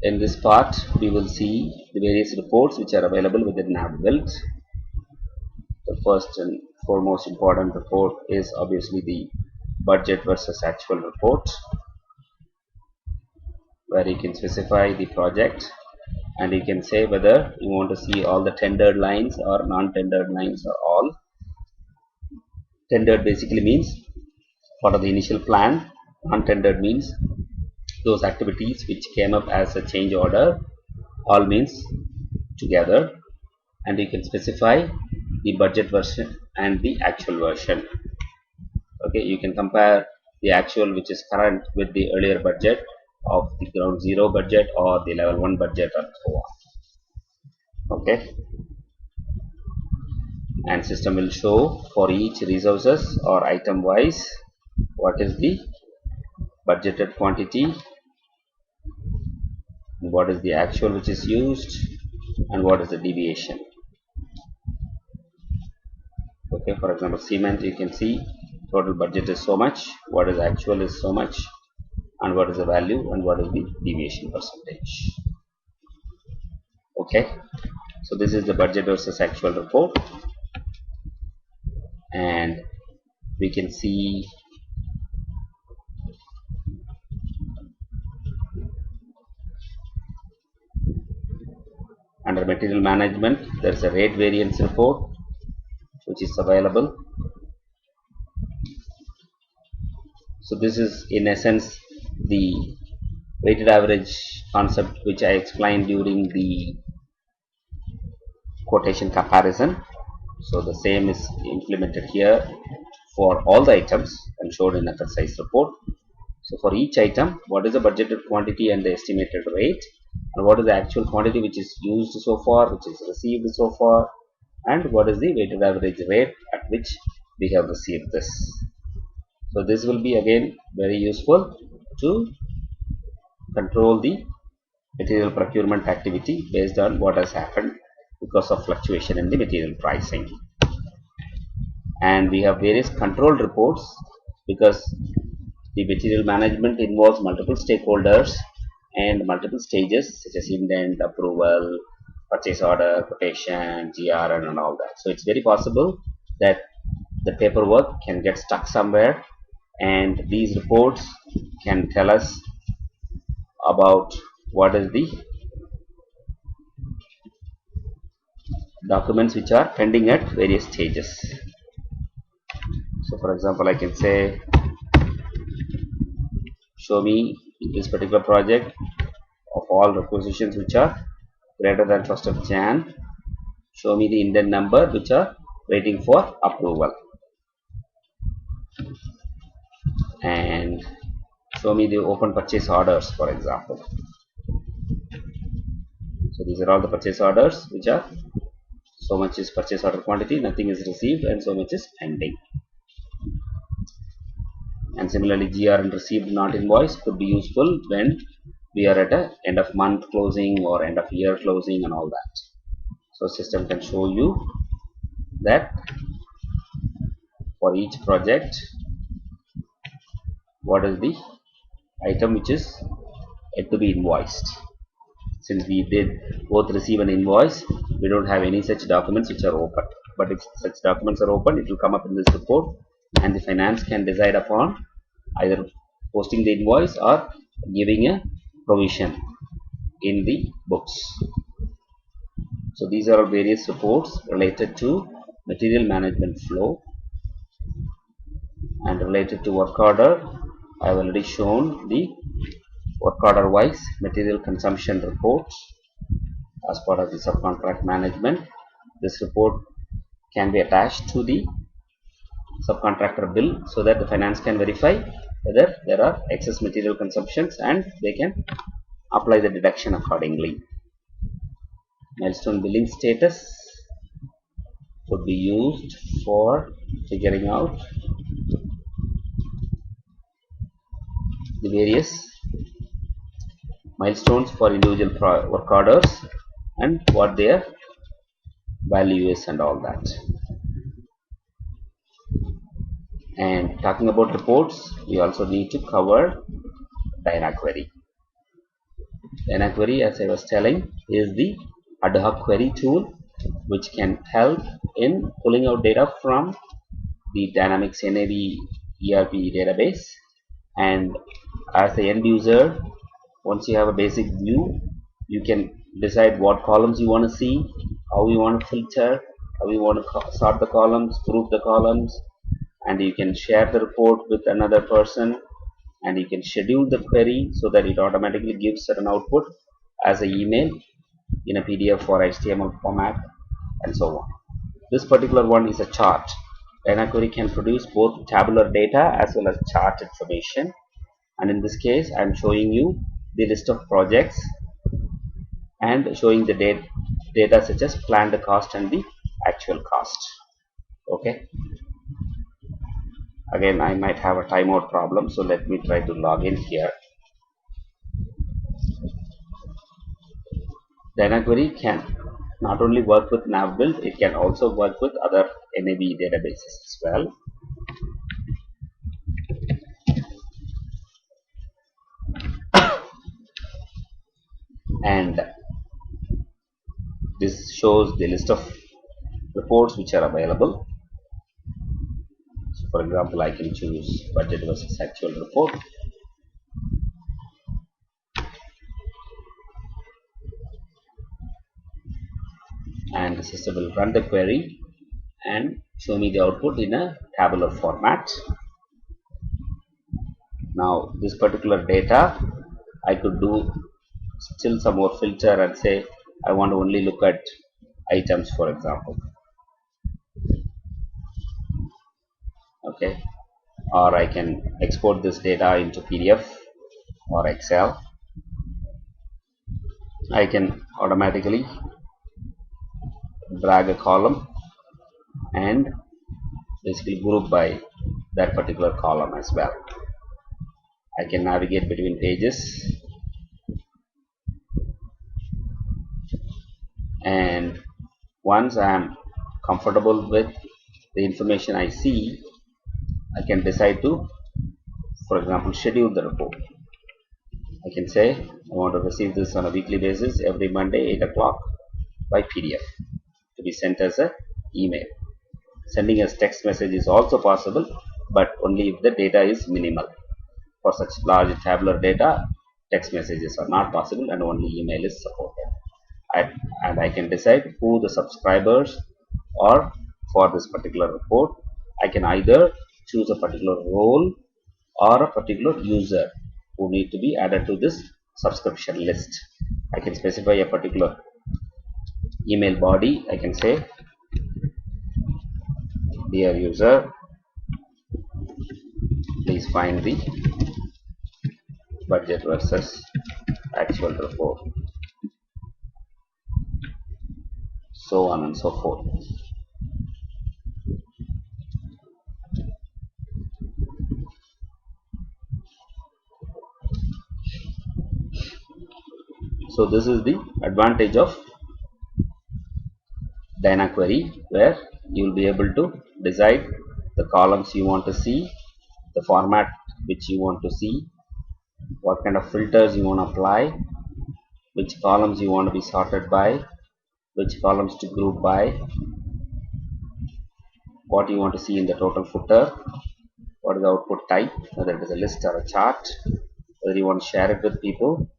In this part, we will see the various reports which are available within NAVBUILD. The first and foremost important report is obviously the budget versus actual report, where you can specify the project and you can say whether you want to see all the tendered lines or non-tendered lines or all. Tendered basically means part of the initial plan. Non-tendered means those activities which came up as a change order, all means together, and you can specify the budget version and the actual version. Okay, you can compare the actual which is current with the earlier budget of the ground zero budget or the level 1 budget and so on. Okay, and system will show for each resources or item wise what is the budgeted quantity and what is the actual which is used and what is the deviation. Okay, for example, cement, you can see total budget is so much, what is actual is so much, and what is the value and what is the deviation percentage. Okay, so this is the budget versus actual report, and we can see under material management there is a rate variance report which is available. So this is in essence the weighted average concept which I explained during the quotation comparison. So the same is implemented here for all the items and showed in a precise report. So for each item, what is the budgeted quantity and the estimated rate, and what is the actual quantity which is used so far, which is received so far, and what is the weighted average rate at which we have received this. So this will be again very useful to control the material procurement activity based on what has happened because of fluctuation in the material pricing. And we have various control reports because the material management involves multiple stakeholders and multiple stages such as indent, approval, purchase order, quotation, GRN and all that. So it's very possible that the paperwork can get stuck somewhere, and these reports can tell us about what is the documents which are pending at various stages. So for example, I can say show me this particular project of all requisitions which are greater than 1st of Jan, show me the indent number which are waiting for approval, and show me the open purchase orders, for example. So these are all the purchase orders which are so much is purchase order quantity, nothing is received, and so much is pending. And similarly, GRN received not invoice could be useful when we are at a end of month closing or end of year closing and all that. So system can show you that for each project what is the item which is yet to be invoiced. Since we did both receive an invoice, we don't have any such documents which are open, but if such documents are open, it will come up in this report, and the finance can decide upon either posting the invoice or giving a provision in the books. So these are various reports related to material management flow, and related to work order I have already shown the work order wise material consumption report as part of the subcontract management. This report can be attached to the subcontractor bill so that the finance can verify whether there are excess material consumptions and they can apply the deduction accordingly. Milestone billing status could be used for figuring out the various milestones for individual work orders and what their value is and all that. And talking about reports, we also need to cover Dyna query. NA query, as I was telling, is the ad hoc query tool which can help in pulling out data from the Dynamics NAV ERP database. And as the end user, once you have a basic view, you can decide what columns you want to see, how you want to filter, how you want to sort the columns, group the columns, and you can share the report with another person, and you can schedule the query so that it automatically gives an output as an email in a PDF or HTML format, and so on. This particular one is a chart. Query can produce both tabular data as well as chart information, and in this case I am showing you the list of projects and showing the data such as planned cost and the actual cost. Okay, again I might have a timeout problem, so let me try to log in here. Query can not only work with NAVBUILD, it can also work with other NAV databases as well. And this shows the list of reports which are available. So for example, I can choose budget versus actual report. And the system will run the query and show me the output in a tabular format. Now this particular data, I could do still some more filter and say I want to only look at items, for example. Okay, or I can export this data into PDF or Excel. I can automatically drag a column and basically group by that particular column as well. I can navigate between pages, and once I am comfortable with the information I see, I can decide to, for example, schedule the report. I can say I want to receive this on a weekly basis every Monday 8 o'clock by PDF to be sent as an email. Sending as text message is also possible, but only if the data is minimal. For such large tabular data, text messages are not possible and only email is supported. And I can decide who the subscribers are for this particular report. I can either choose a particular role or a particular user who need to be added to this subscription list. I can specify a particular email body. I can say, dear user, please find the budget versus actual report, so on and so forth. So this is the advantage of Query, where you will be able to decide the columns you want to see, the format which you want to see, what kind of filters you want to apply, which columns you want to be sorted by, which columns to group by, what you want to see in the total footer, what is the output type, whether it is a list or a chart, whether you want to share it with people,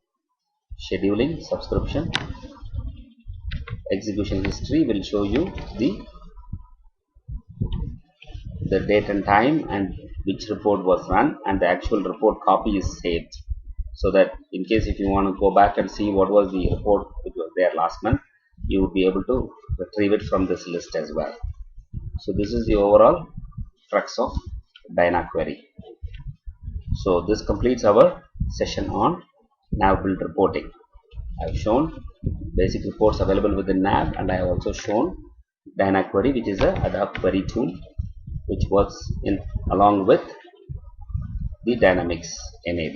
scheduling, subscription. Execution history will show you the date and time and which report was run, and the actual report copy is saved, so that in case if you want to go back and see what was the report which was there last month, you would be able to retrieve it from this list as well. So this is the overall crux of Query. So this completes our session on NAVBUILD reporting. I have shown basic reports available within NAV, and I have also shown Query, which is a ad hoc query tool which works in along with the Dynamics NAV.